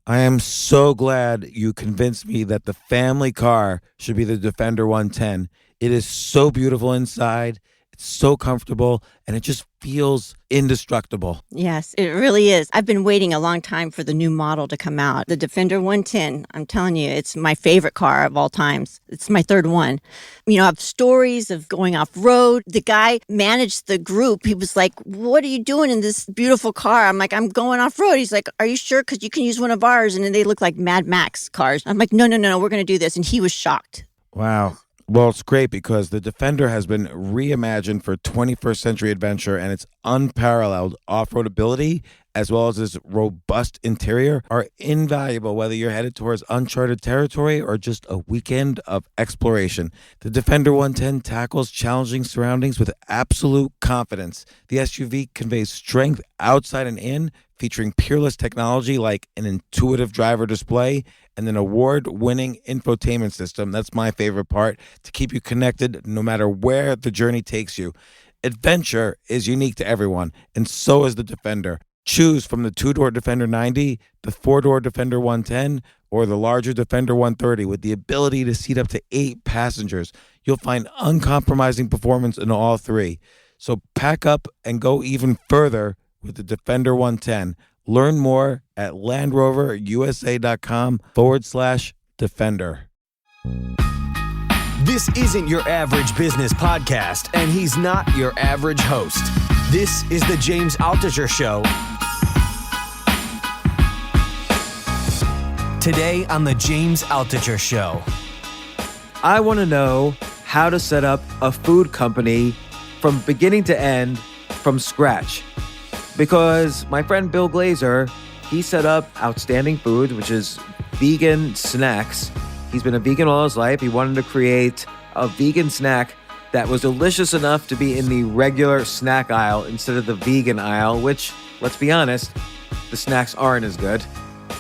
I am so glad you convinced me that the family car should be the Defender 110. It is so beautiful inside, it's so comfortable, and it just feels indestructible. Yes, it really is. I've been waiting a long time for the new model to come out. The Defender 110, I'm telling you, it's my favorite car of all times. It's my third one. You know, I have stories of going off road. The guy managed the group. He was like, "What are you doing in this beautiful car?" I'm like, "I'm going off road." He's like, "Are you sure? Because you can use one of ours." And then they look like Mad Max cars. I'm like, "No, no, no, no, we're going to do this." And he was shocked. Wow. Well, it's great because the Defender has been reimagined for 21st century adventure, and its unparalleled off-road ability as well as its robust interior are invaluable whether you're headed towards uncharted territory or just a weekend of exploration. The Defender 110 tackles challenging surroundings with absolute confidence. The SUV conveys strength outside and in, featuring peerless technology like an intuitive driver display and an award-winning infotainment system. That's my favorite part, to keep you connected no matter where the journey takes you. Adventure is unique to everyone, and so is the Defender. Choose from the two-door Defender 90, the four-door Defender 110, or the larger Defender 130 with the ability to seat up to 8 passengers. You'll find uncompromising performance in all three. So pack up and go even further with the Defender 110. Learn more at LandRoverUSA.com/Defender. This isn't your average business podcast, and he's not your average host. This is the James Altucher Show. Today on the James Altucher Show. I want to know how to set up a food company from beginning to end from scratch. Because my friend Bill Glaser, he set up Outstanding Foods, which is vegan snacks. He's been a vegan all his life. He wanted to create a vegan snack that was delicious enough to be in the regular snack aisle instead of the vegan aisle, which, let's be honest, the snacks aren't as good.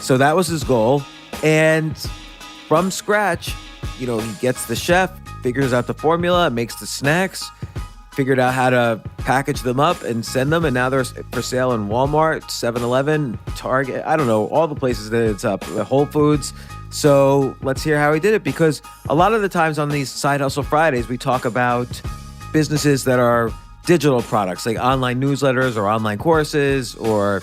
So that was his goal. And from scratch, he gets the chef, figures out the formula, makes the snacks, figured out how to package them up and send them, and now they're for sale in Walmart, 7-Eleven, Target, I don't know, all the places that it's up, Whole Foods. So let's hear how he did it, because a lot of the times on these Side Hustle Fridays, we talk about businesses that are digital products, like online newsletters or online courses, or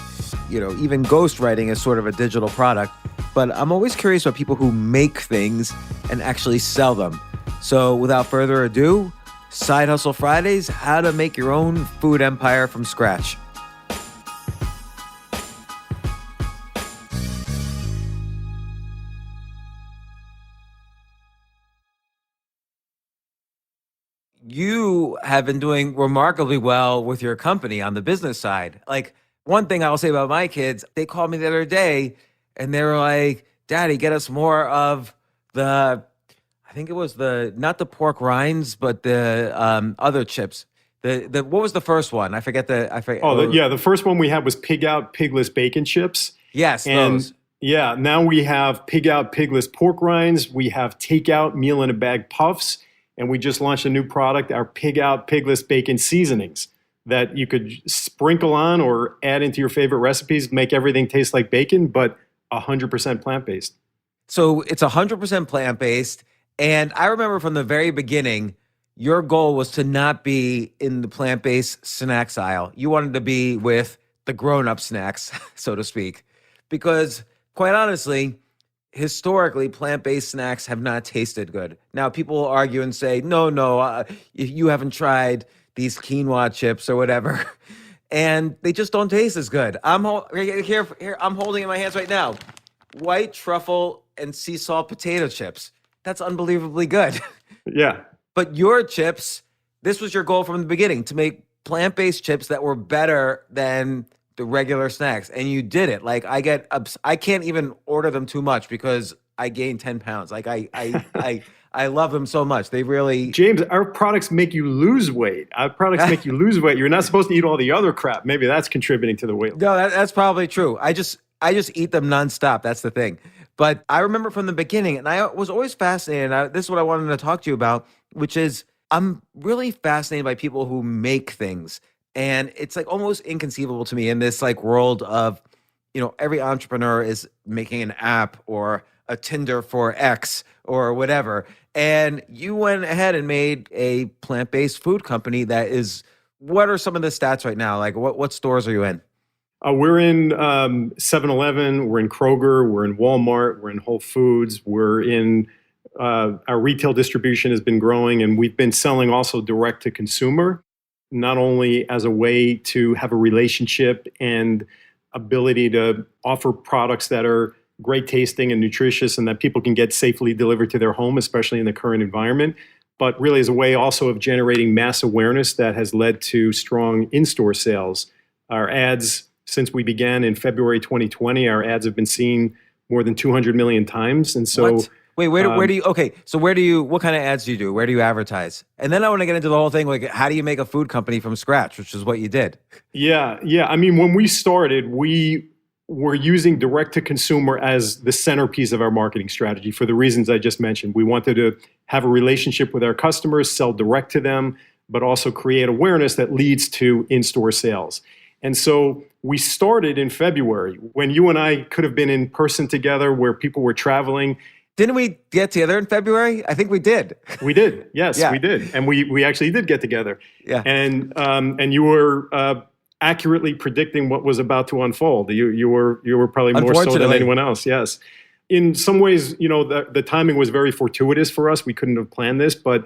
even ghostwriting is sort of a digital product. But I'm always curious about people who make things and actually sell them. So without further ado, Side Hustle Fridays, how to make your own food empire from scratch. You have been doing remarkably well with your company on the business side. Like, one thing I'll say about my kids, they called me the other day and they were like, "Daddy, get us more of I think it was not the pork rinds, but the other chips. What was the first one? I forget. The first one we had was Pig Out Pigless Bacon Chips. Yes, and those. Yeah, now we have Pig Out Pigless Pork Rinds. We have Takeout Meal in a Bag Puffs, and we just launched a new product, our Pig Out Pigless Bacon Seasonings, that you could sprinkle on or add into your favorite recipes, make everything taste like bacon, but 100% plant-based. So it's 100% plant-based. And I remember from the very beginning, your goal was to not be in the plant-based snacks aisle. You wanted to be with the grown-up snacks, so to speak. Because quite honestly, historically, plant-based snacks have not tasted good. Now, people will argue and say, no, you haven't tried these quinoa chips or whatever. And they just don't taste as good. I'm holding in my hands right now, white truffle and sea salt potato chips. That's unbelievably good. Yeah. But your chips, this was your goal from the beginning, to make plant-based chips that were better than the regular snacks. And you did it. Like, I can't even order them too much because I gained 10 pounds. Like, I love them so much. They really... James, our products make you lose weight. Our products make you lose weight. You're not supposed to eat all the other crap. Maybe that's contributing to the weight. No, that's probably true. I just eat them nonstop. That's the thing. But I remember from the beginning, and I was always fascinated. This is what I wanted to talk to you about, which is I'm really fascinated by people who make things. And it's like almost inconceivable to me in this like world of every entrepreneur is making an app or a Tinder for X or whatever. And you went ahead and made a plant-based food company that is, what are some of the stats right now? Like what stores are you in? We're in 7-Eleven, we're in Kroger, we're in Walmart, we're in Whole Foods, we're in our retail distribution has been growing, and we've been selling also direct to consumer, not only as a way to have a relationship and ability to offer products that are great tasting and nutritious and that people can get safely delivered to their home, especially in the current environment, but really as a way also of generating mass awareness that has led to strong in-store sales. Our ads, since we began in February 2020, our ads have been seen more than 200 million times. And so What? Wait, where do you, okay, so what kind of ads do you do? Where do you advertise? And then I want to get into the whole thing, like how do you make a food company from scratch, which is what you did. Yeah. I mean, when we started, we were using direct to consumer as the centerpiece of our marketing strategy for the reasons I just mentioned. We wanted to have a relationship with our customers, sell direct to them, but also create awareness that leads to in-store sales. And so we started in February when you and I could have been in person together where people were traveling. Didn't we get together in February? I think we did. We did. Yes, Yeah. we did. And we actually did get together. Yeah. And you were accurately predicting what was about to unfold. You were probably more so than Unfortunately. anyone else. Yes. In some ways, the timing was very fortuitous for us. We couldn't have planned this, but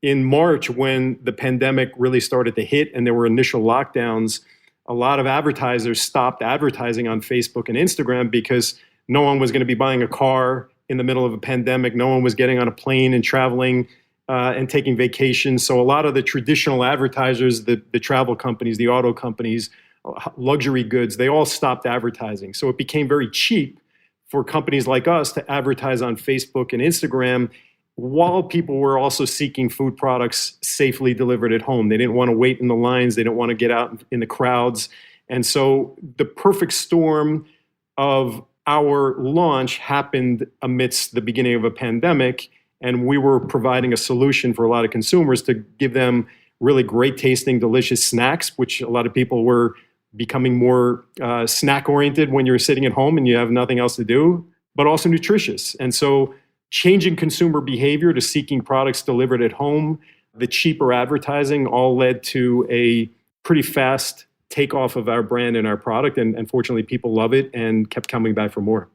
in March, when the pandemic really started to hit and there were initial lockdowns, a lot of advertisers stopped advertising on Facebook and Instagram because no one was going to be buying a car in the middle of a pandemic. No one was getting on a plane and traveling and taking vacations. So a lot of the traditional advertisers, the travel companies, the auto companies, luxury goods, they all stopped advertising. So it became very cheap for companies like us to advertise on Facebook and Instagram while people were also seeking food products safely delivered at home. They didn't want to wait in the lines. They didn't want to get out in the crowds. And so the perfect storm of our launch happened amidst the beginning of a pandemic, and we were providing a solution for a lot of consumers to give them really great tasting, delicious snacks, which a lot of people were becoming more snack oriented when you're sitting at home and you have nothing else to do, but also nutritious. And so changing consumer behavior to seeking products delivered at home, the cheaper advertising all led to a pretty fast takeoff of our brand and our product. And fortunately, people love it and kept coming back for more.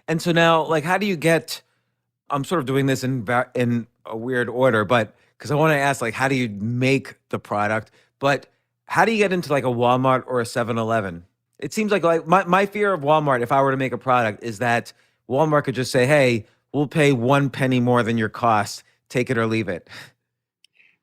And so now, like, how do you get, I'm sort of doing this in a weird order, but because I want to ask, like, how do you make the product? But how do you get into like a Walmart or a 7-Eleven? It seems like my fear of Walmart, if I were to make a product, is that Walmart could just say, hey, we'll pay 1 penny more than your cost, take it or leave it.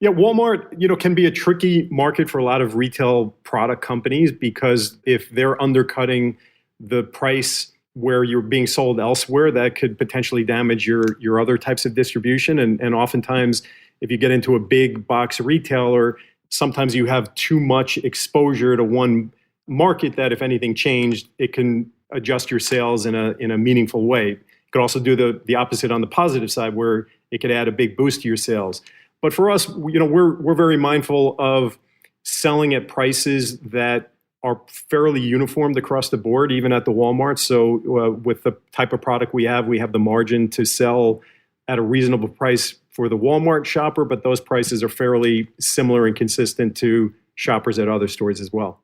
Yeah, Walmart, can be a tricky market for a lot of retail product companies because if they're undercutting the price where you're being sold elsewhere, that could potentially damage your other types of distribution. And oftentimes, if you get into a big box retailer, sometimes you have too much exposure to one market that if anything changed, it can adjust your sales in a meaningful way. It could also do the opposite on the positive side where it could add a big boost to your sales. But for us, we're very mindful of selling at prices that are fairly uniformed across the board, even at the Walmart. So with the type of product we have the margin to sell at a reasonable price for the Walmart shopper, but those prices are fairly similar and consistent to shoppers at other stores as well.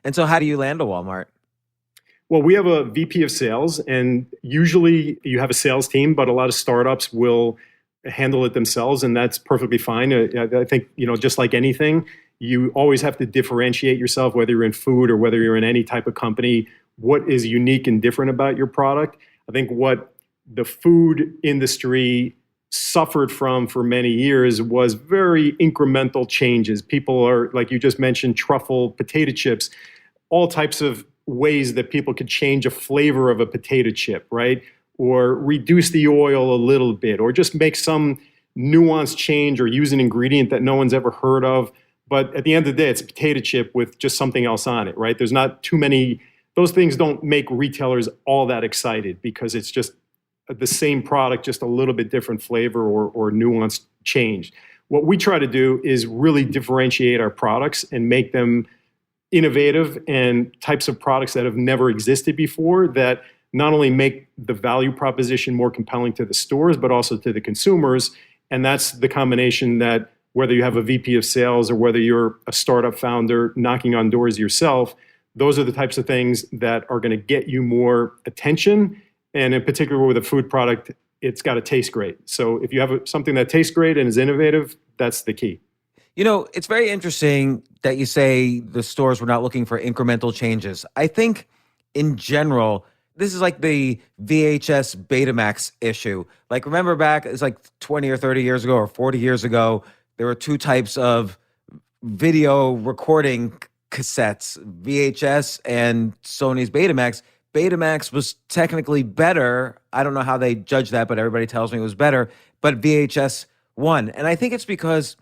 And so how do you land a Walmart? Well, we have a VP of sales, and usually you have a sales team, but a lot of startups will handle it themselves, and that's perfectly fine. I think, just like anything, you always have to differentiate yourself, whether you're in food or whether you're in any type of company, what is unique and different about your product. I think what the food industry suffered from for many years was very incremental changes. People are, like you just mentioned, truffle, potato chips, all types of ways that people could change a flavor of a potato chip, right? Or reduce the oil a little bit, or just make some nuanced change or use an ingredient that no one's ever heard of. But at the end of the day, it's a potato chip with just something else on it, right? There's not too many, those things don't make retailers all that excited because it's just the same product, just a little bit different flavor or nuanced change. What we try to do is really differentiate our products and make them innovative and types of products that have never existed before that not only make the value proposition more compelling to the stores, but also to the consumers. And that's the combination that whether you have a VP of sales or whether you're a startup founder knocking on doors yourself, those are the types of things that are going to get you more attention. And in particular with a food product, it's got to taste great. So if you have something that tastes great and is innovative, that's the key. You know, it's very interesting that you say the stores were not looking for incremental changes. I think in general, this is like the VHS Betamax issue. Like, remember back, it's like 20 or 30 years ago or 40 years ago, there were two types of video recording cassettes, VHS and Sony's Betamax. Betamax was technically better. I don't know how they judge that, but everybody tells me it was better. But VHS won. And I think it's because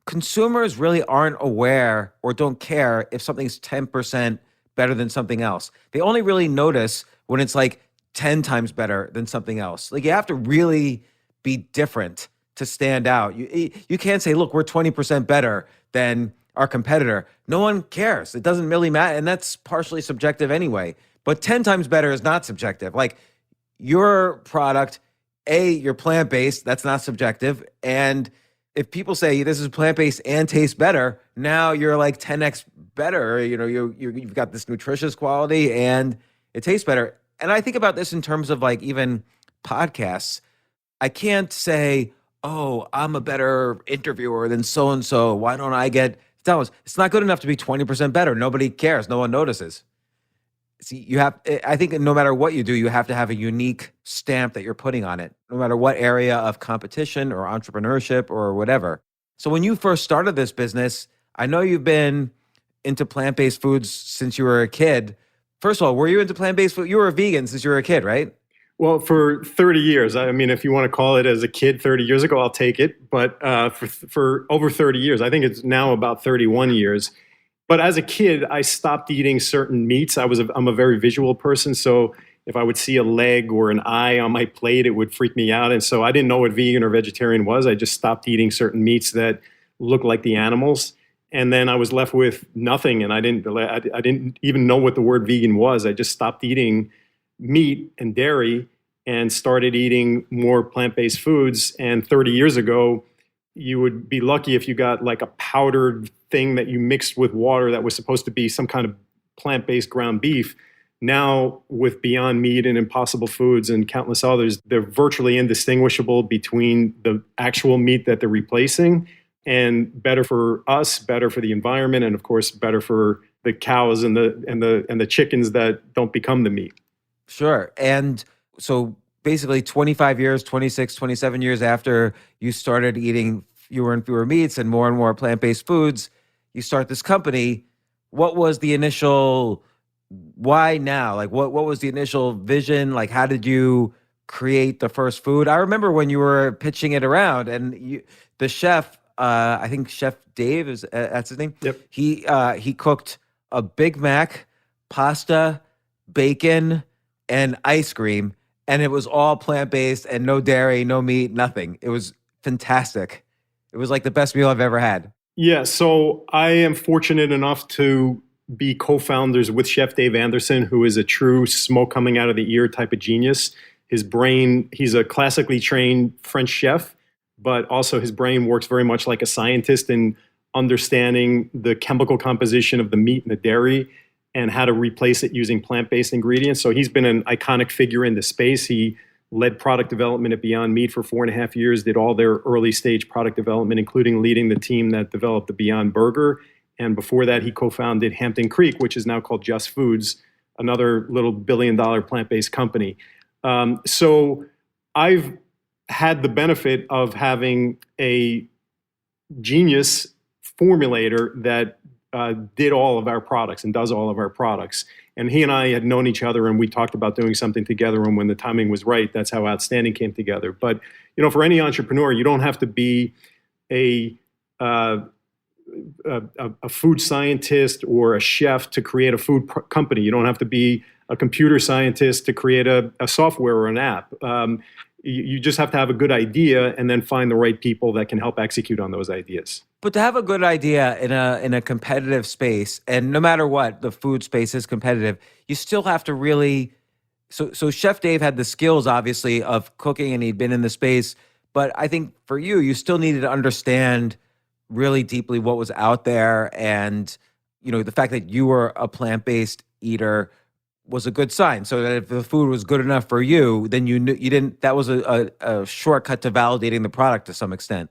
consumers really aren't aware or don't care if something's 10% better than something else. They only really notice when it's like 10 times better than something else. Like, you have to really be different to stand out. You can't say, look, we're 20% better than our competitor. No one cares. It doesn't really matter. And that's partially subjective anyway. But 10 times better is not subjective. Like, your product, you're plant-based. That's not subjective. And if people say this is plant-based and tastes better, now you're like 10x better. You know, you've got this nutritious quality and it tastes better. And I think about this in terms of like even podcasts. I can't say, oh, I'm a better interviewer than so-and-so. Why don't I get dollars? It's not good enough to be 20% better. Nobody cares. No one notices. See, I think no matter what you do, you have to have a unique stamp that you're putting on it, no matter what area of competition or entrepreneurship or whatever. So when you first started this business, I know you've been into plant-based foods since you were a kid. First of all, were you into plant-based food? You were a vegan since you were a kid, right? Well, for 30 years. I mean, if you want to call it as a kid 30 years ago, I'll take it. But for over 30 years, I think it's now about 31 years. But as a kid, I stopped eating certain meats. I'm a very visual person. So if I would see a leg or an eye on my plate, it would freak me out. And so I didn't know what vegan or vegetarian was. I just stopped eating certain meats that looked like the animals. And then I was left with nothing. And I didn't even know what the word vegan was. I just stopped eating meat and dairy and started eating more plant-based foods. And 30 years ago, you would be lucky if you got like a powdered thing that you mixed with water that was supposed to be some kind of plant-based ground beef. Now, with Beyond Meat and Impossible Foods and countless others, they're virtually indistinguishable between the actual meat that they're replacing, and better for us, better for the environment, and of course, better for the cows and the chickens that don't become the meat. Sure. And so basically 25 years, 26, 27 years after you started eating fewer and fewer meats and more plant-based foods, you start this company. What was the initial why now? Like, what was the initial vision? Like, how did you create the first food? I remember when you were pitching it around, and the chef, I think Chef Dave that's his name. Yep. He cooked a Big Mac, pasta, bacon, and ice cream, and it was all plant-based and no dairy, no meat, nothing. It was fantastic. It was like the best meal I've ever had. Yeah, so I am fortunate enough to be co-founders with Chef Dave Anderson, who is a true smoke coming out of the ear type of genius. His brain, he's a classically trained French chef, but also his brain works very much like a scientist in understanding the chemical composition of the meat and the dairy and how to replace it using plant-based ingredients. So he's been an iconic figure in the space. He led product development at Beyond Meat for 4.5 years, did all their early stage product development, including leading the team that developed the Beyond Burger. And before that, he co-founded Hampton Creek, which is now called Just Foods, another little billion-dollar plant-based company. So I've had the benefit of having a genius formulator that did all of our products and does all of our products. And he and I had known each other, and we talked about doing something together. And when the timing was right, that's how Outstanding came together. But for any entrepreneur, you don't have to be a food scientist or a chef to create a food company. You don't have to be a computer scientist to create a software or an app. You just have to have a good idea and then find the right people that can help execute on those ideas. But to have a good idea in a competitive space, and no matter what, the food space is competitive, you still have to really. So Chef Dave had the skills, obviously, of cooking, and he'd been in the space. But I think for you, you still needed to understand really deeply what was out there, and the fact that you were a plant-based eater was a good sign. So that if the food was good enough for you, then you knew you didn't. That was a shortcut to validating the product to some extent.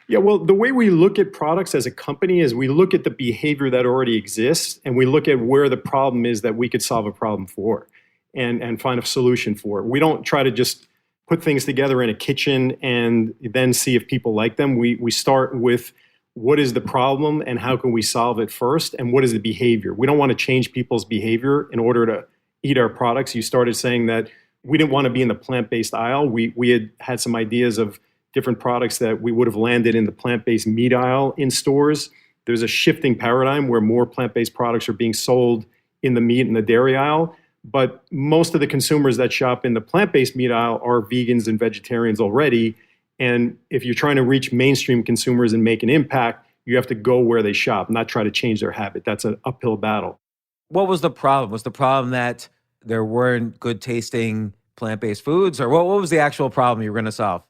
Yeah, well, the way we look at products as a company is we look at the behavior that already exists and we look at where the problem is that we could solve a problem for and find a solution for. We don't try to just put things together in a kitchen and then see if people like them. We start with what is the problem and how can we solve it first, and what is the behavior. We don't want to change people's behavior in order to eat our products. You started saying that we didn't want to be in the plant-based aisle. We had some ideas of different products that we would have landed in the plant-based meat aisle in stores. There's a shifting paradigm where more plant-based products are being sold in the meat and the dairy aisle. But most of the consumers that shop in the plant-based meat aisle are vegans and vegetarians already. And if you're trying to reach mainstream consumers and make an impact, you have to go where they shop, not try to change their habit. That's an uphill battle. What was the problem? Was the problem that there weren't good tasting plant-based foods, or what was the actual problem you were going to solve?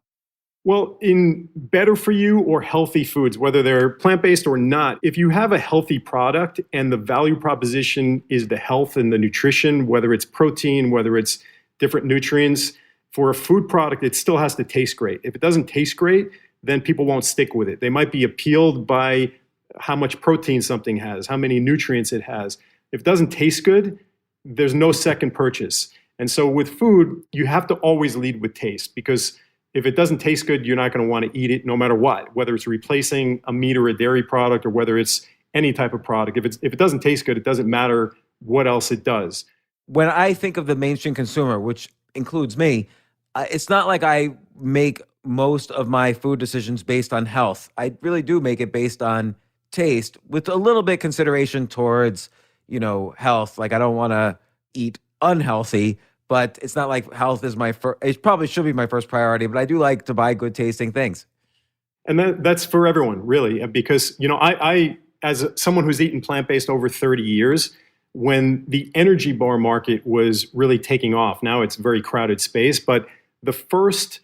Well, in better for you or healthy foods, whether they're plant-based or not, if you have a healthy product and the value proposition is the health and the nutrition, whether it's protein, whether it's different nutrients, for a food product, it still has to taste great. If it doesn't taste great, then people won't stick with it. They might be appealed by how much protein something has, how many nutrients it has. If it doesn't taste good, there's no second purchase. And so with food, you have to always lead with taste, because if it doesn't taste good, you're not going to want to eat it no matter what, whether it's replacing a meat or a dairy product or whether it's any type of product. If it doesn't taste good, it doesn't matter what else it does. When I think of the mainstream consumer, which includes me, it's not like I make most of my food decisions based on health. I really do make it based on taste with a little bit consideration towards, health. Like I don't want to eat unhealthy, but it's not like health is my first. It probably should be my first priority, but I do like to buy good tasting things. And that's for everyone, really, because I as someone who's eaten plant-based over 30 years, when the energy bar market was really taking off, now it's a very crowded space, but the first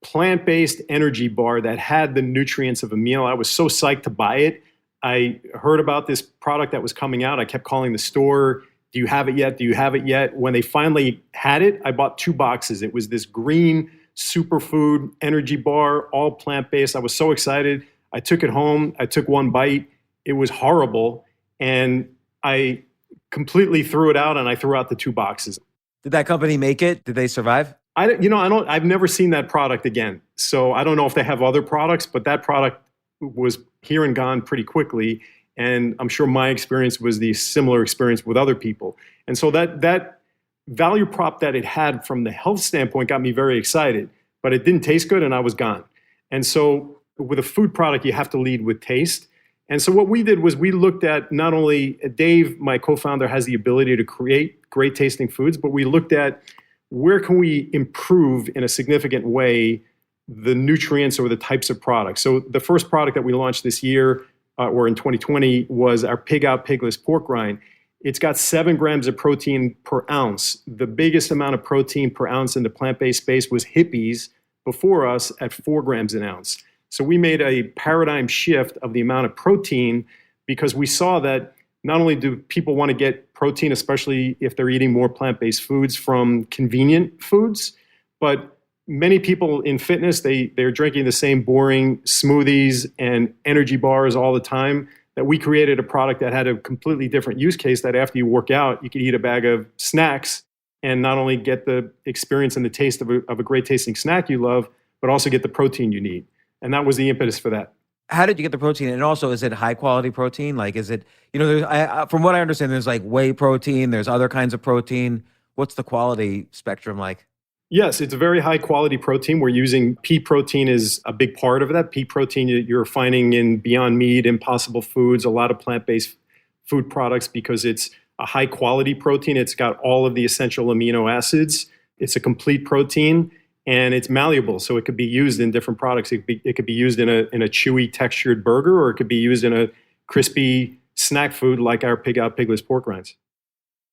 plant-based energy bar that had the nutrients of a meal, I was so psyched to buy it. I heard about this product that was coming out. I kept calling the store. Do you have it yet? Do you have it yet? When they finally had it, I bought 2 boxes. It was this green superfood energy bar, all plant-based. I was so excited. I took it home. I took 1 bite. It was horrible. And I completely threw it out, and I threw out the 2 boxes. Did that company make it? Did they survive? I've never seen that product again. So I don't know if they have other products, but that product was here and gone pretty quickly. And I'm sure my experience was the similar experience with other people. And so that value prop that it had from the health standpoint got me very excited, but it didn't taste good and I was gone. And so with a food product, you have to lead with taste. And so what we did was we looked at not only Dave, my co-founder, has the ability to create great tasting foods, but we looked at where can we improve in a significant way the nutrients or the types of products. So the first product that we launched this year or in 2020 was our Pig Out Pigless pork rind. It's got 7 grams of protein per ounce. The biggest amount of protein per ounce in the plant-based space was Hippies before us at 4 grams an ounce. So we made a paradigm shift of the amount of protein because we saw that not only do people want to get protein, especially if they're eating more plant-based foods from convenient foods, but many people in fitness, they're drinking the same boring smoothies and energy bars all the time, that we created a product that had a completely different use case, that after you work out, you could eat a bag of snacks and not only get the experience and the taste of a great tasting snack you love, but also get the protein you need. And that was the impetus for that. How did you get the protein? And also, is it high quality protein? Like, is it, from what I understand, there's like whey protein, there's other kinds of protein. What's the quality spectrum like? Yes, it's a very high quality protein. We're using pea protein is a big part of that. Pea protein you're finding in Beyond Meat, Impossible Foods, a lot of plant-based food products because it's a high quality protein. It's got all of the essential amino acids. It's a complete protein. and it's malleable, so it could be used in different products. It could be used in a chewy textured burger, or it could be used in a crispy snack food like our Pig Out Pigless pork rinds.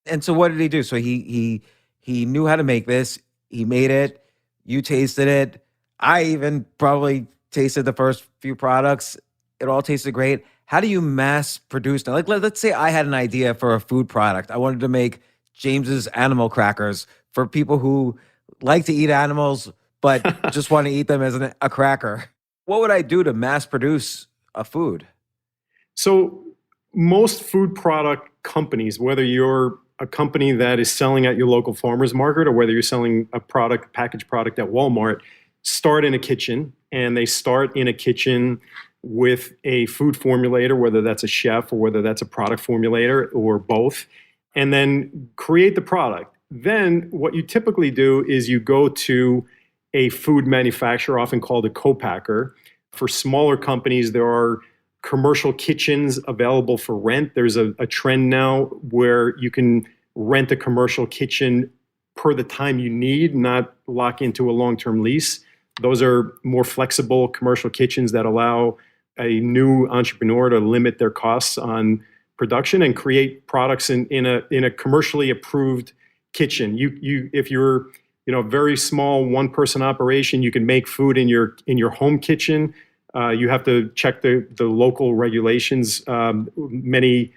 And so what did he do? So he knew how to make this. He made it. You tasted it. I even probably tasted the first few products. It all tasted great. How do you mass produce now? Like, let's say I had an idea for a food product. I wanted to make James's animal crackers for people who like to eat animals, but just want to eat them as a cracker. What would I do to mass produce a food? So most food product companies, whether you're a company that is selling at your local farmer's market or whether you're selling a product, packaged product at Walmart, start in a kitchen. And they start in a kitchen with a food formulator, whether that's a chef or whether that's a product formulator or both, and then create the product. Then what you typically do is you go to a food manufacturer, often called a co-packer. For smaller companies, there are commercial kitchens available for rent. There's a trend now where you can rent a commercial kitchen per the time you need, not lock into a long-term lease. Those are more flexible commercial kitchens that allow a new entrepreneur to limit their costs on production and create products in a commercially approved kitchen. If you're a very small one-person operation, you can make food in your home kitchen. You have to check the local regulations. Many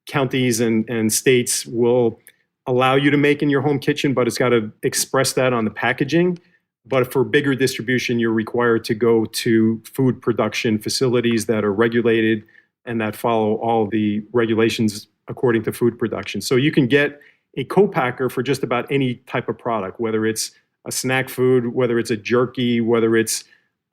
counties and states will allow you to make in your home kitchen, but it's got to express that on the packaging. But for bigger distribution, you're required to go to food production facilities that are regulated and that follow all the regulations according to food production. So you can get a co-packer for just about any type of product, whether it's a snack food, whether it's a jerky, whether it's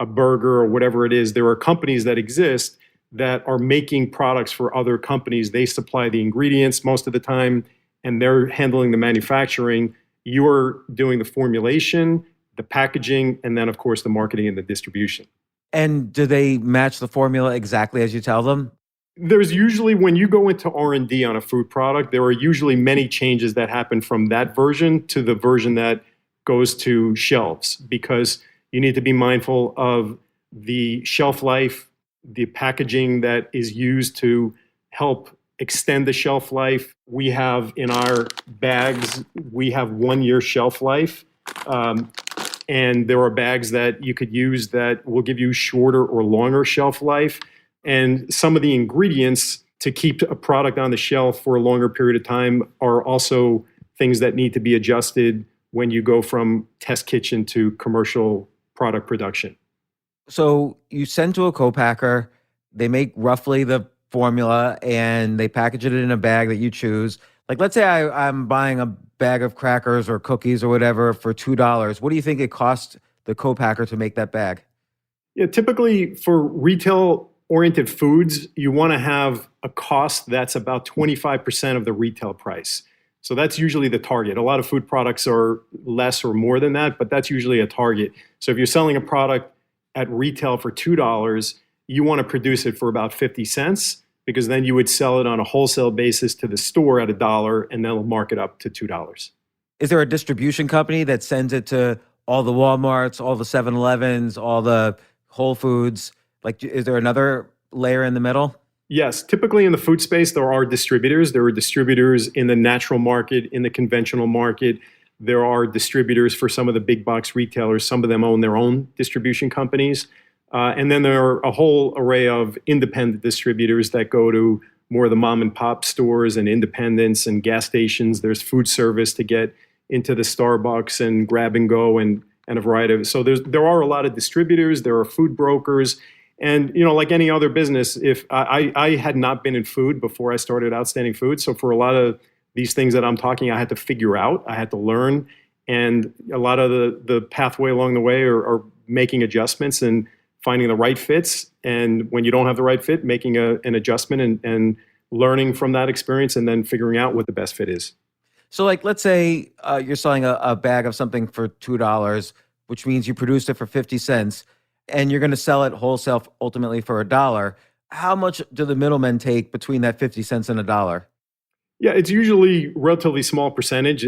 a burger or whatever it is. There are companies that exist that are making products for other companies. They supply the ingredients most of the time, and they're handling the manufacturing. You're doing the formulation, the packaging, and then, of course, the marketing and the distribution. And do they match the formula exactly as you tell them? There's usually, when you go into R&D on a food product, there are usually many changes that happen from that version to the version that goes to shelves, because you need to be mindful of the shelf life, the packaging that is used to help extend the shelf life. We have in our bags, we have 1 year shelf life. And there are bags that you could use that will give you shorter or longer shelf life. And some of the ingredients to keep a product on the shelf for a longer period of time are also things that need to be adjusted when you go from test kitchen to commercial product production. So you send to a co-packer, they make roughly the formula, and they package it in a bag that you choose. Like, let's say I'm buying a bag of crackers or cookies or whatever for $2. What do you think it costs the co-packer to make that bag? Yeah, typically for retail-oriented foods, you want to have a cost that's about 25% of the retail price. So that's usually the target. A lot of food products are less or more than that, but that's usually a target. So if you're selling a product at retail for $2, you want to produce it for about 50 cents, because then you would sell it on a wholesale basis to the store at $1, and they'll mark it up to $2. Is there a distribution company that sends it to all the Walmarts, all the 7-Elevens, all the Whole Foods? Like, is there another layer in the middle? Yes, typically in the food space, there are distributors. There are distributors in the natural market, in the conventional market. There are distributors for some of the big box retailers. Some of them own their own distribution companies. And then there are a whole array of independent distributors that go to more of the mom and pop stores and independents and gas stations. There's food service to get into the Starbucks and grab and go and a variety of. So there are a lot of distributors. There are food brokers. And, like any other business, if I had not been in food before I started Outstanding Foods. So for a lot of these things that I'm talking, I had to figure out, I had to learn. And a lot of the pathway along the way are making adjustments and finding the right fits. And when you don't have the right fit, making an adjustment and learning from that experience and then figuring out what the best fit is. So, like, let's say you're selling a bag of something for $2, which means you produced it for 50 cents, and you're going to sell it wholesale ultimately for $1. How much do the middlemen take between that 50 cents and $1? Yeah, it's usually relatively small percentage.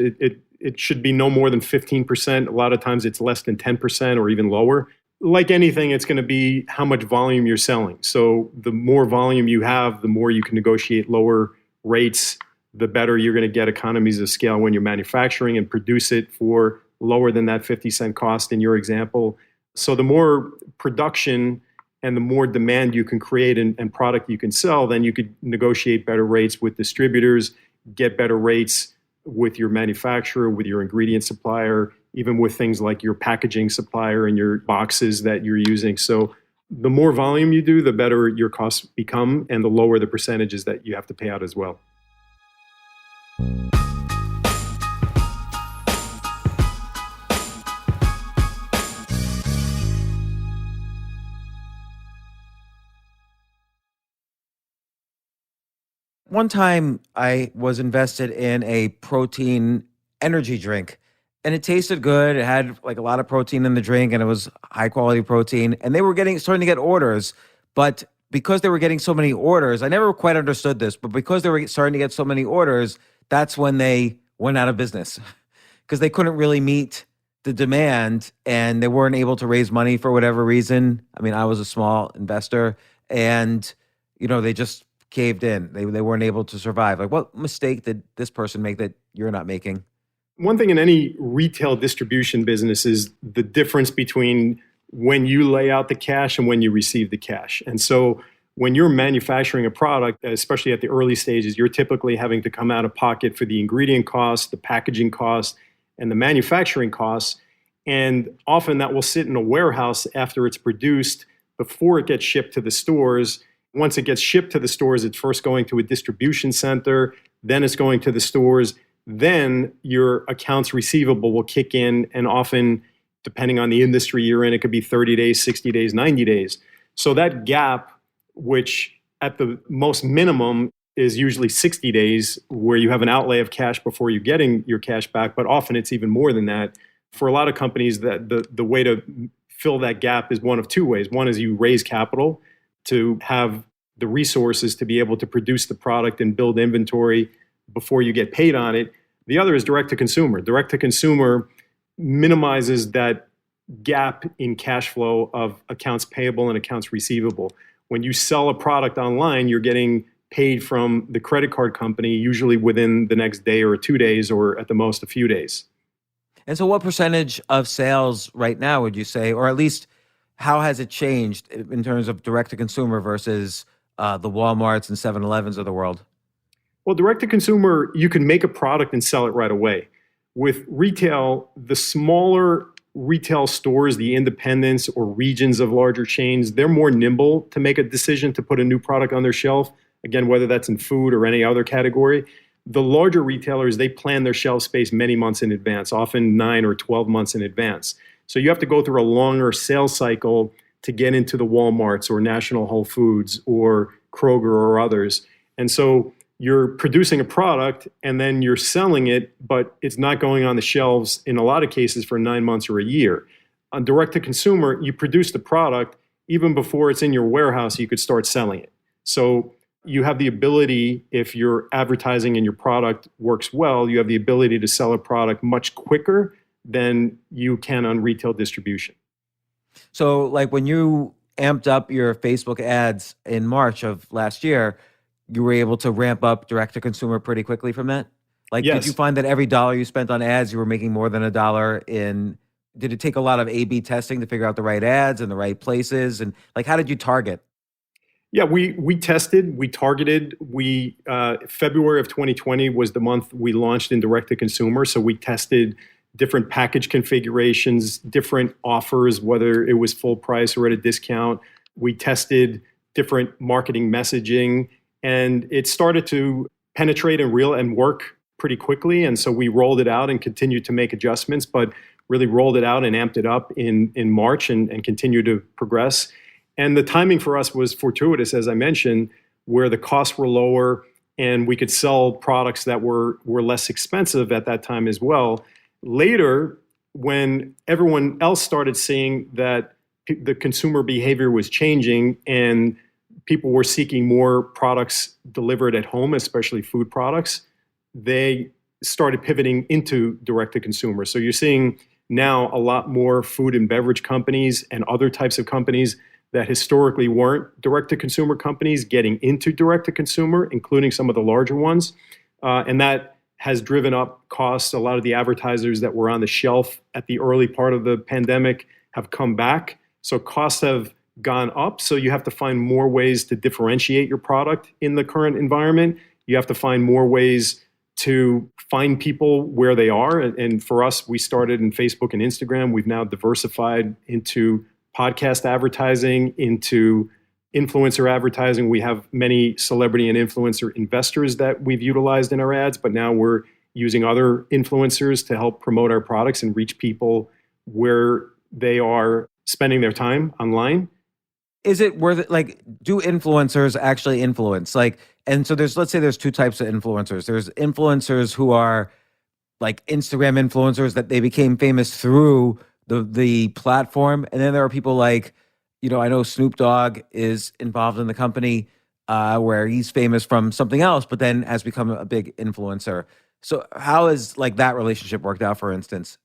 it should be no more than 15%. A lot of times it's less than 10% or even lower. Like anything, it's going to be how much volume you're selling. So the more volume you have, the more you can negotiate lower rates, the better you're going to get economies of scale when you're manufacturing and produce it for lower than that 50-cent cost in your example. So the more production and the more demand you can create and product you can sell, then you could negotiate better rates with distributors, get better rates with your manufacturer, with your ingredient supplier, even with things like your packaging supplier and your boxes that you're using. So the more volume you do, the better your costs become and the lower the percentages that you have to pay out as well. One time I was invested in a protein energy drink and it tasted good. It had like a lot of protein in the drink and it was high quality protein. And they were starting to get orders. But because they were getting so many orders, I never quite understood this, but because they were starting to get so many orders, that's when they went out of business because they couldn't really meet the demand and they weren't able to raise money for whatever reason. I mean, I was a small investor and, they just caved in. They weren't able to survive. Like, what mistake did this person make that you're not making? One thing in any retail distribution business is the difference between when you lay out the cash and when you receive the cash. And so when you're manufacturing a product, especially at the early stages, you're typically having to come out of pocket for the ingredient costs, the packaging costs, and the manufacturing costs. And often that will sit in a warehouse after it's produced before it gets shipped to the stores. Once it gets shipped to the stores, it's first going to a distribution center, then it's going to the stores, then your accounts receivable will kick in, and often, depending on the industry you're in, it could be 30 days, 60 days, 90 days. So that gap, which at the most minimum is usually 60 days, where you have an outlay of cash before you're getting your cash back, but often it's even more than that. For a lot of companies, that the way to fill that gap is one of two ways. One is you raise capital to have the resources to be able to produce the product and build inventory before you get paid on it. The other is direct to consumer. Direct to consumer minimizes that gap in cash flow of accounts payable and accounts receivable. When you sell a product online, you're getting paid from the credit card company, usually within the next day or 2 days, or at the most a few days. And so what percentage of sales right now would you say, or at least how has it changed in terms of direct to consumer versus the Walmarts and 7-Elevens of the world? Well, direct to consumer, you can make a product and sell it right away. With retail, the smaller retail stores, the independents or regions of larger chains, they're more nimble to make a decision to put a new product on their shelf. Again, whether that's in food or any other category. The larger retailers, they plan their shelf space many months in advance, often 9 or 12 months in advance. So you have to go through a longer sales cycle to get into the Walmarts or National Whole Foods or Kroger or others. And so you're producing a product and then you're selling it, but it's not going on the shelves in a lot of cases for 9 months or a year. On direct to consumer, you produce the product even before it's in your warehouse, you could start selling it. So you have the ability, if your advertising and your product works well, you have the ability to sell a product much quicker than you can on retail distribution. So like when you amped up your Facebook ads in March of last year, you were able to ramp up direct to consumer pretty quickly from that? Like, Yes. Did you find that every dollar you spent on ads, you were making more than $1 in? Did it take a lot of A/B testing to figure out the right ads and the right places? And like, how did you target? Yeah, we tested, we targeted. February of 2020 was the month we launched in direct to consumer. So we tested different package configurations, different offers, whether it was full price or at a discount. We tested different marketing messaging, and it started to penetrate and work pretty quickly. And so we rolled it out and continued to make adjustments, but really rolled it out and amped it up in March and continued to progress. And the timing for us was fortuitous, as I mentioned, where the costs were lower and we could sell products that were less expensive at that time as well. Later, when everyone else started seeing that the consumer behavior was changing and people were seeking more products delivered at home, especially food products, they started pivoting into direct to consumer. So you're seeing now a lot more food and beverage companies and other types of companies that historically weren't direct to consumer companies getting into direct to consumer, including some of the larger ones. And that has driven up costs. A lot of the advertisers that were on the shelf at the early part of the pandemic have come back. So costs have gone up. So you have to find more ways to differentiate your product in the current environment. You have to find more ways to find people where they are. And for us, we started in Facebook and Instagram. We've now diversified into podcast advertising, into influencer advertising. We have many celebrity and influencer investors that we've utilized in our ads, but now we're using other influencers to help promote our products and reach people where they are spending their time online. Is it worth it? Like, do influencers actually influence? Like, and so let's say there's two types of influencers. There's influencers who are like Instagram influencers that they became famous through the platform. And then there are people like, I know Snoop Dogg is involved in the company where he's famous from something else, but then has become a big influencer. So how has like that relationship worked out, for instance?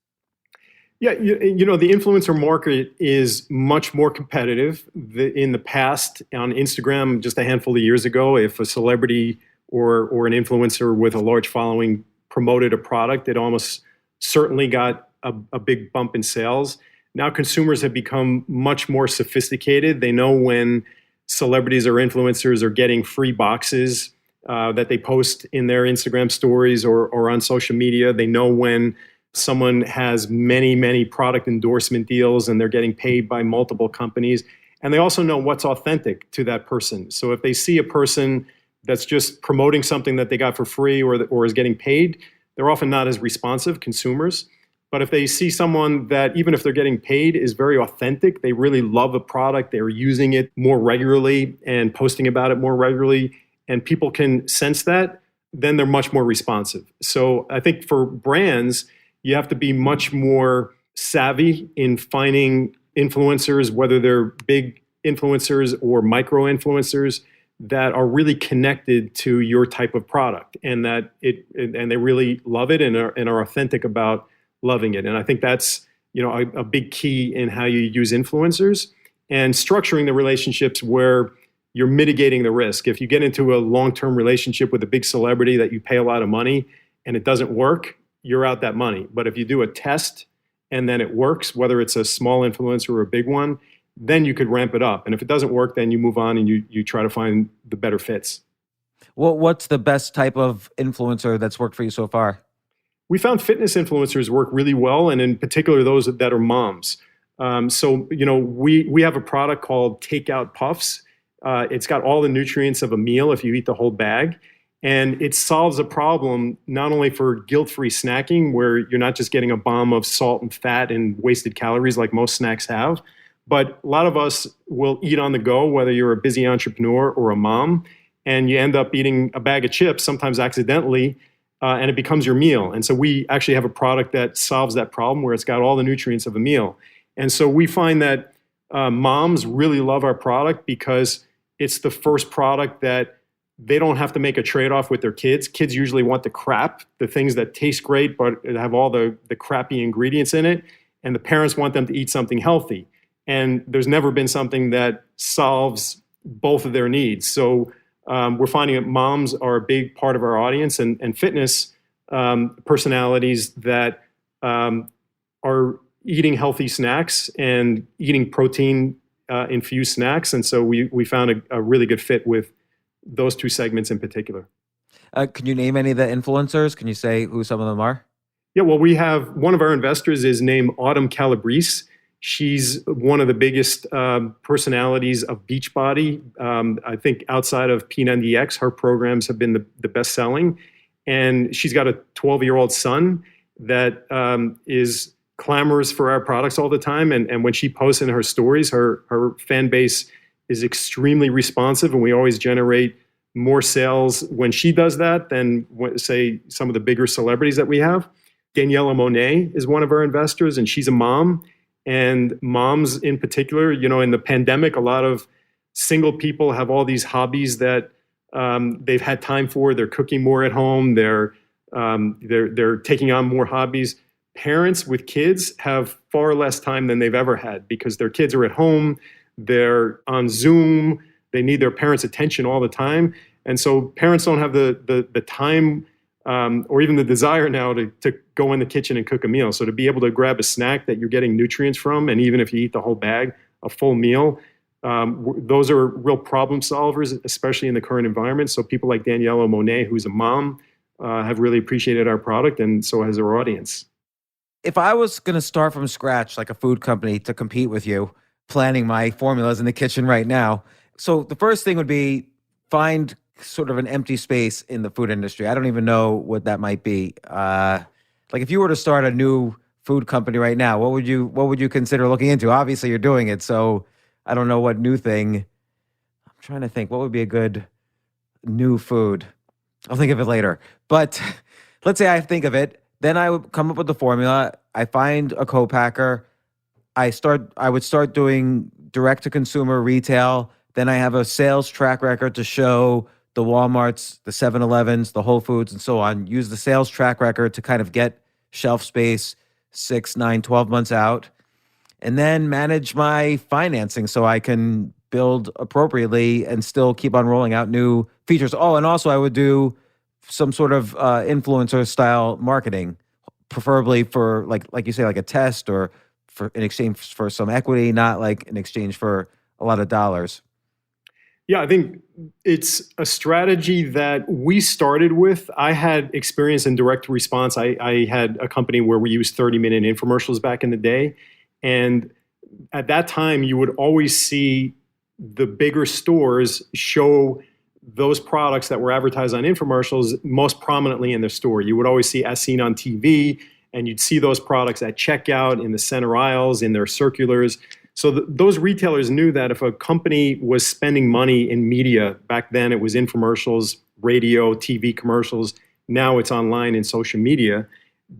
Yeah, the influencer market is much more competitive. In the past, on Instagram, just a handful of years ago, if a celebrity or an influencer with a large following promoted a product, it almost certainly got a big bump in sales. Now consumers have become much more sophisticated. They know when celebrities or influencers are getting free boxes that they post in their Instagram stories or on social media. They know when someone has many, many product endorsement deals and they're getting paid by multiple companies. And they also know what's authentic to that person. So if they see a person that's just promoting something that they got for free or is getting paid, they're often not as responsive consumers. But if they see someone that, even if they're getting paid, is very authentic, they really love a product, they're using it more regularly and posting about it more regularly, and people can sense that, then they're much more responsive. So I think for brands, you have to be much more savvy in finding influencers, whether they're big influencers or micro influencers, that are really connected to your type of product, and that and they really love it and are authentic about loving it. And I think that's a big key in how you use influencers and structuring the relationships where you're mitigating the risk. If you get into a long-term relationship with a big celebrity that you pay a lot of money and it doesn't work, you're out that money. But if you do a test and then it works, whether it's a small influencer or a big one, then you could ramp it up. And if it doesn't work, then you move on and you try to find the better fits. Well, what's the best type of influencer that's worked for you so far? We found fitness influencers work really well, and in particular those that are moms. So we have a product called Takeout Puffs. It's got all the nutrients of a meal if you eat the whole bag. And it solves a problem not only for guilt-free snacking, where you're not just getting a bomb of salt and fat and wasted calories like most snacks have, but a lot of us will eat on the go, whether you're a busy entrepreneur or a mom, and you end up eating a bag of chips, sometimes accidentally, and it becomes your meal. And so we actually have a product that solves that problem, where it's got all the nutrients of a meal. And so we find that moms really love our product because it's the first product that they don't have to make a trade-off with their kids. Kids usually want the crap, the things that taste great but have all the crappy ingredients in it. And the parents want them to eat something healthy. And there's never been something that solves both of their needs. So we're finding that moms are a big part of our audience, and fitness personalities that are eating healthy snacks and eating protein infused snacks. And so we found a really good fit with those two segments in particular. Can you name any of the influencers? Can you say who some of them are? Yeah, well, we have one of our investors is named Autumn Calabrese. She's one of the biggest personalities of Beachbody. I think outside of P90X, her programs have been the best selling. And she's got a 12-year-old son that is clamors for our products all the time. And when she posts in her stories, her fan base is extremely responsive, and we always generate more sales when she does that than, say, some of the bigger celebrities that we have. Daniela Monet is one of our investors, and she's a mom. And moms in particular, in the pandemic, a lot of single people have all these hobbies that they've had time for. They're cooking more at home. They're They're taking on more hobbies. Parents with kids have far less time than they've ever had because their kids are at home, they're on Zoom, they need their parents' attention all the time. And so parents don't have the time or even the desire now to go in the kitchen and cook a meal. So to be able to grab a snack that you're getting nutrients from, and even if you eat the whole bag, a full meal, those are real problem solvers, especially in the current environment. So people like Daniela Monet, who's a mom, have really appreciated our product, and so has our audience. If I was going to start from scratch, like a food company, to compete with you, planning my formulas in the kitchen right now, so the first thing would be find sort of an empty space in the food industry. I don't even know what that might be. Like if you were to start a new food company right now, what would you consider looking into? Obviously, you're doing it, so I don't know what new thing. I'm trying to think what would be a good new food. I'll think of it later. But let's say I think of it. Then I would come up with the formula. I find a co-packer. I would start doing direct to consumer retail. Then I have a sales track record to show the Walmarts, the 7-Elevens, the Whole Foods, and so on. Use the sales track record to kind of get shelf space 6, 9, 12 months out. And then manage my financing so I can build appropriately and still keep on rolling out new features. Oh, and also I would do some sort of influencer style marketing, preferably for like you say, like a test or for in exchange for some equity, not like in exchange for a lot of dollars. Yeah, I think it's a strategy that we started with. I had experience in direct response. I had a company where we used 30-minute infomercials back in the day. And at that time, you would always see the bigger stores show those products that were advertised on infomercials most prominently in their store. You would always see as seen on TV, and you'd see those products at checkout, in the center aisles, in their circulars. So those retailers knew that if a company was spending money in media, back then it was infomercials, radio, TV commercials, now it's online and social media.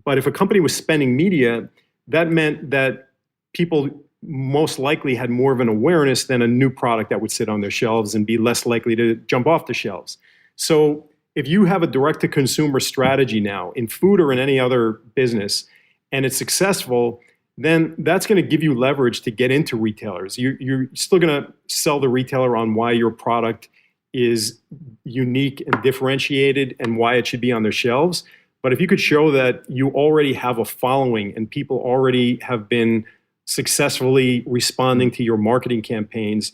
But if a company was spending media, that meant that people most likely had more of an awareness than a new product that would sit on their shelves and be less likely to jump off the shelves. So if you have a direct-to-consumer strategy now in food or in any other business, and it's successful, then that's going to give you leverage to get into retailers. You're still going to sell the retailer on why your product is unique and differentiated and why it should be on their shelves. But if you could show that you already have a following and people already have been successfully responding to your marketing campaigns,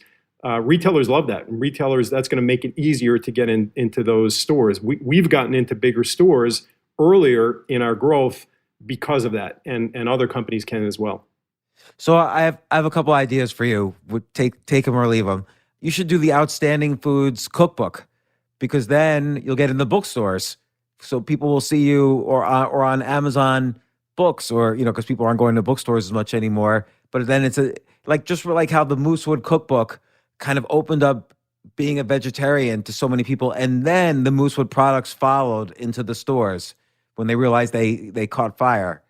retailers love that. And retailers, that's going to make it easier to get into those stores. We've gotten into bigger stores earlier in our growth because of that, and other companies can as well. So I have a couple ideas for you. Take them or leave them. You should do the Outstanding Foods cookbook, because then you'll get in the bookstores. So people will see you or on Amazon books, or because people aren't going to bookstores as much anymore. But then it's just for like how the Moosewood cookbook kind of opened up being a vegetarian to so many people, and then the Moosewood products followed into the stores when they realized they caught fire.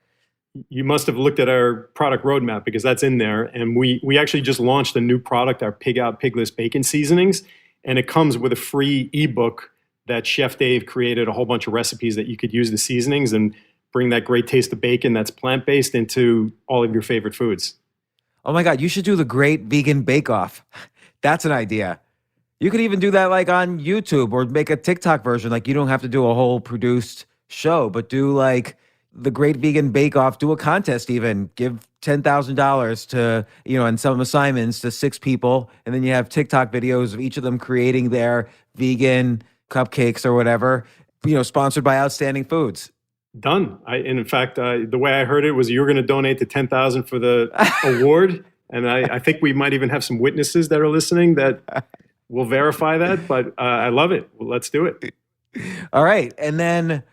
You must have looked at our product roadmap, because that's in there. And we actually just launched a new product, our Pig Out Pigless Bacon Seasonings. And it comes with a free ebook that Chef Dave created, a whole bunch of recipes that you could use the seasonings and bring that great taste of bacon that's plant-based into all of your favorite foods. Oh my God, you should do the Great Vegan Bake Off. That's an idea. You could even do that like on YouTube, or make a TikTok version. Like you don't have to do a whole produced show, but do like the Great Vegan Bake Off, do a contest even, give $10,000 to, and some assignments to 6 people. And then you have TikTok videos of each of them creating their vegan cupcakes or whatever, sponsored by Outstanding Foods. Done. In fact, the way I heard it was you're going to donate the $10,000 for the award. And I think we might even have some witnesses that are listening that will verify that, but I love it. Well, let's do it. All right. And then,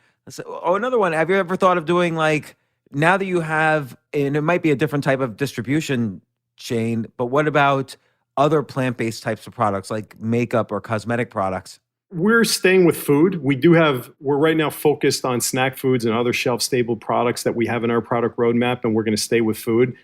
another one. Have you ever thought of doing now that you have, and it might be a different type of distribution chain, but what about other plant-based types of products like makeup or cosmetic products? We're staying with food. We're right now focused on snack foods and other shelf-stable products that we have in our product roadmap, and we're going to stay with food,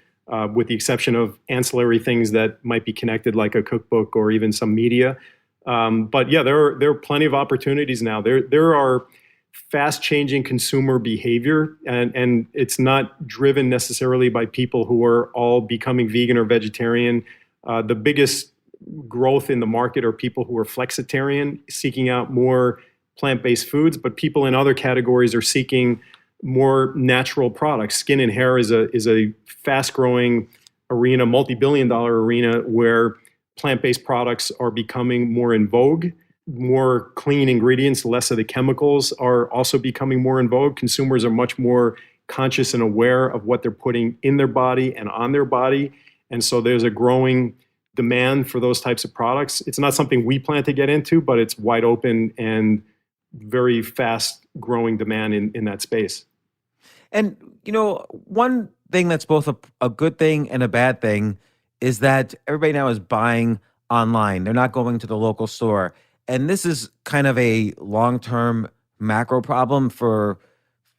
with the exception of ancillary things that might be connected, like a cookbook or even some media. But yeah, there are plenty of opportunities now. There are fast changing consumer behavior, and it's not driven necessarily by people who are all becoming vegan or vegetarian. The biggest growth in the market are people who are flexitarian, seeking out more plant-based foods, but people in other categories are seeking more natural products. Skin and hair is a fast-growing arena, multi-billion-dollar arena, where plant-based products are becoming more in vogue. More clean ingredients, less of the chemicals are also becoming more in vogue. Consumers are much more conscious and aware of what they're putting in their body and on their body. And so there's a growing demand for those types of products. It's not something we plan to get into, but it's wide open and very fast growing demand in that space. And, one thing that's both a good thing and a bad thing is that everybody now is buying online. They're not going to the local store. And this is kind of a long-term macro problem for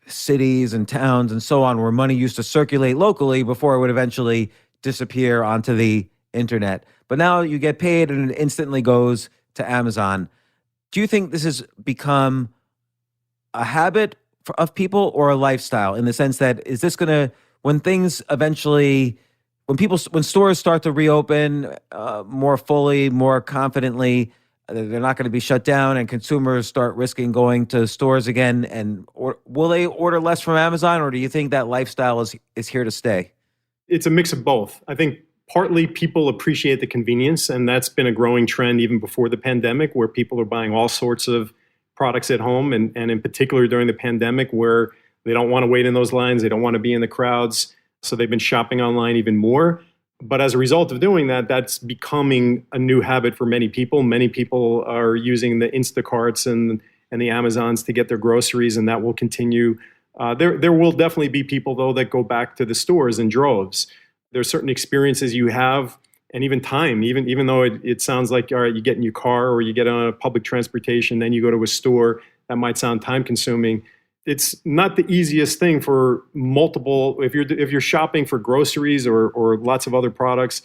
cities and towns and so on, where money used to circulate locally before it would eventually disappear onto the internet. But now you get paid and it instantly goes to Amazon. Do you think this has become a habit of people or a lifestyle, in the sense that is this going to, when things eventually, when stores start to reopen more fully, more confidently, they're not going to be shut down and consumers start risking going to stores again, or will they order less from Amazon, or do you think that lifestyle is here to stay? It's a mix of both. I think partly people appreciate the convenience, and that's been a growing trend even before the pandemic, where people are buying all sorts of products at home, and in particular during the pandemic, where they don't want to wait in those lines, they don't want to be in the crowds, so they've been shopping online even more. But as a result of doing that, that's becoming a new habit for many people. Many people are using the Instacarts and the Amazons to get their groceries, and that will continue. There will definitely be people, though, that go back to the stores in droves. There are certain experiences you have, and even time, even though it sounds like, all right, you get in your car or you get on a public transportation, then you go to a store, that might sound time consuming. It's not the easiest thing for multiple, if you're shopping for groceries or lots of other products,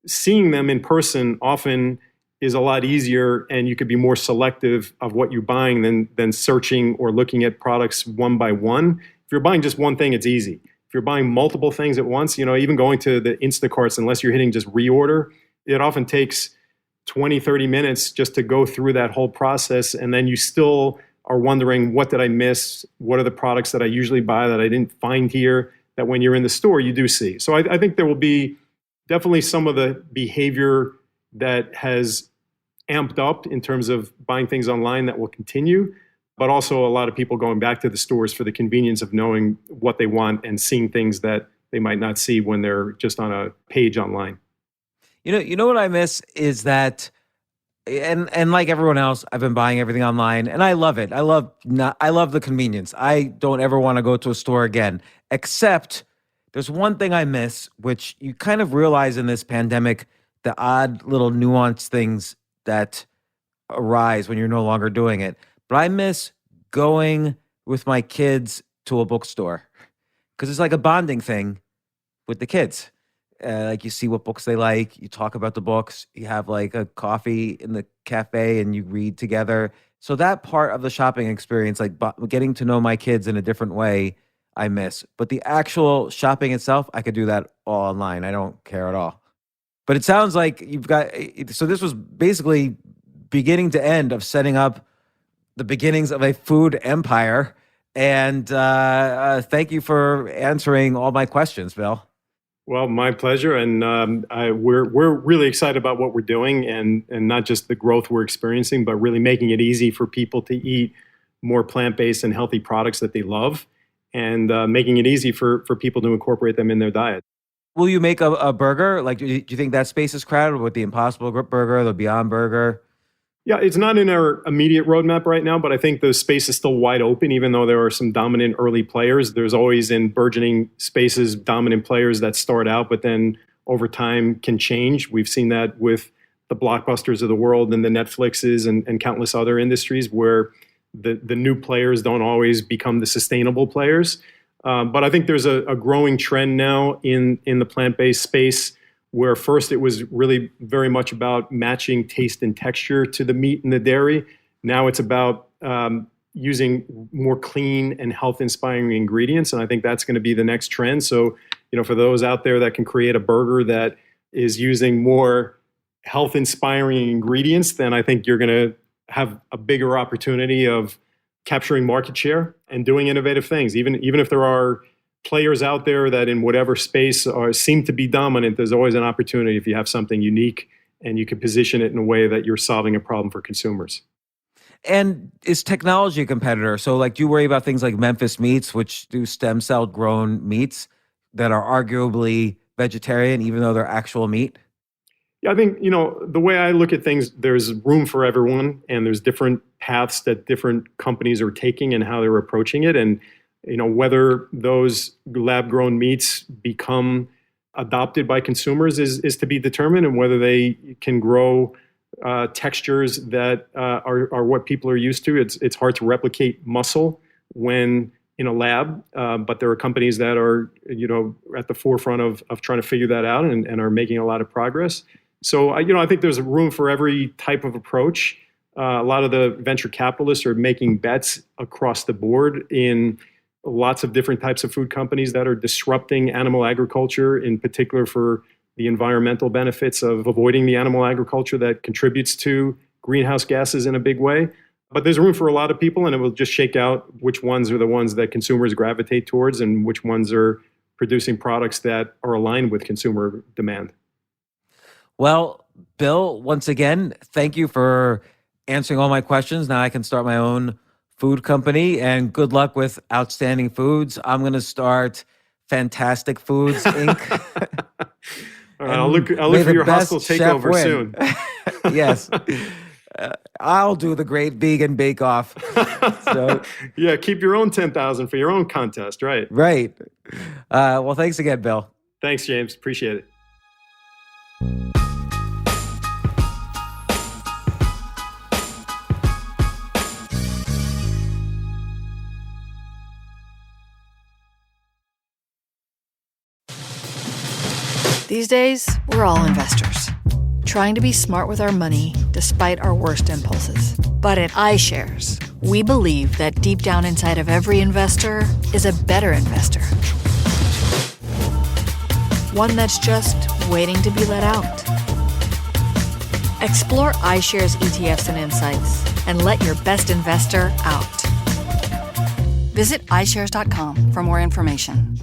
seeing them in person often is a lot easier, and you could be more selective of what you're buying than searching or looking at products one by one. If you're buying just one thing, it's easy. If you're buying multiple things at once, even going to the Instacarts, unless you're hitting just reorder, it often takes 20, 30 minutes just to go through that whole process. And then you still are wondering, what did I miss? What are the products that I usually buy that I didn't find here, that when you're in the store, you do see? So I think there will be definitely some of the behavior that has amped up in terms of buying things online that will continue, but also a lot of people going back to the stores for the convenience of knowing what they want and seeing things that they might not see when they're just on a page online. You know what I miss is that, and like everyone else, I've been buying everything online, and I love it. I love the convenience. I don't ever want to go to a store again, except there's one thing I miss, which you kind of realize in this pandemic, the odd little nuanced things that arise when you're no longer doing it. But I miss going with my kids to a bookstore, because it's like a bonding thing with the kids. Like, you see what books they like, you talk about the books, you have like a coffee in the cafe and you read together. So that part of the shopping experience, like getting to know my kids in a different way, I miss. But the actual shopping itself, I could do that all online. I don't care at all. But it sounds like you've got, so this was basically beginning to end of setting up the beginnings of a food empire. And thank you for answering all my questions, Bill. Well, my pleasure. And we're really excited about what we're doing, and not just the growth we're experiencing, but really making it easy for people to eat more plant-based and healthy products that they love, and making it easy for people to incorporate them in their diet. Will you make a burger? Like, do you think that space is crowded with the Impossible Burger, the Beyond Burger? Yeah, it's not in our immediate roadmap right now, but I think the space is still wide open, even though there are some dominant early players. There's always, in burgeoning spaces, dominant players that start out, but then over time can change. We've seen that with the Blockbusters of the world and the Netflixes and countless other industries, where the new players don't always become the sustainable players. But I think there's a growing trend now in the plant-based space, where first it was really very much about matching taste and texture to the meat and the dairy. Now it's about using more clean and health-inspiring ingredients, and I think that's going to be the next trend. So, for those out there that can create a burger that is using more health-inspiring ingredients, then I think you're going to have a bigger opportunity of capturing market share and doing innovative things. Even if there are players out there that in whatever space seem to be dominant, there's always an opportunity if you have something unique and you can position it in a way that you're solving a problem for consumers. And is technology a competitor? So do you worry about things like Memphis Meats, which do stem cell grown meats that are arguably vegetarian, even though they're actual meat? Yeah, I think, the way I look at things, there's room for everyone, and there's different paths that different companies are taking and how they're approaching it. And, whether those lab-grown meats become adopted by consumers is to be determined, and whether they can grow textures that are what people are used to. It's hard to replicate muscle when in a lab, but there are companies that are, at the forefront of trying to figure that out and are making a lot of progress. So, I think there's room for every type of approach. A lot of the venture capitalists are making bets across the board in lots of different types of food companies that are disrupting animal agriculture, in particular for the environmental benefits of avoiding the animal agriculture that contributes to greenhouse gases in a big way. But there's room for a lot of people, and it will just shake out which ones are the ones that consumers gravitate towards and which ones are producing products that are aligned with consumer demand. Well, Bill, once again, thank you for answering all my questions. Now I can start my own food company, and good luck with Outstanding Foods. I'm going to start Fantastic Foods, Inc. All right, I'll look for your hostile takeover soon. Yes. I'll do the great vegan bake-off. So, yeah, keep your own 10,000 for your own contest, right? Right. Well, thanks again, Bill. Thanks, James. Appreciate it. These days, we're all investors, trying to be smart with our money despite our worst impulses. But at iShares, we believe that deep down inside of every investor is a better investor. One that's just waiting to be let out. Explore iShares ETFs and insights and let your best investor out. Visit iShares.com for more information.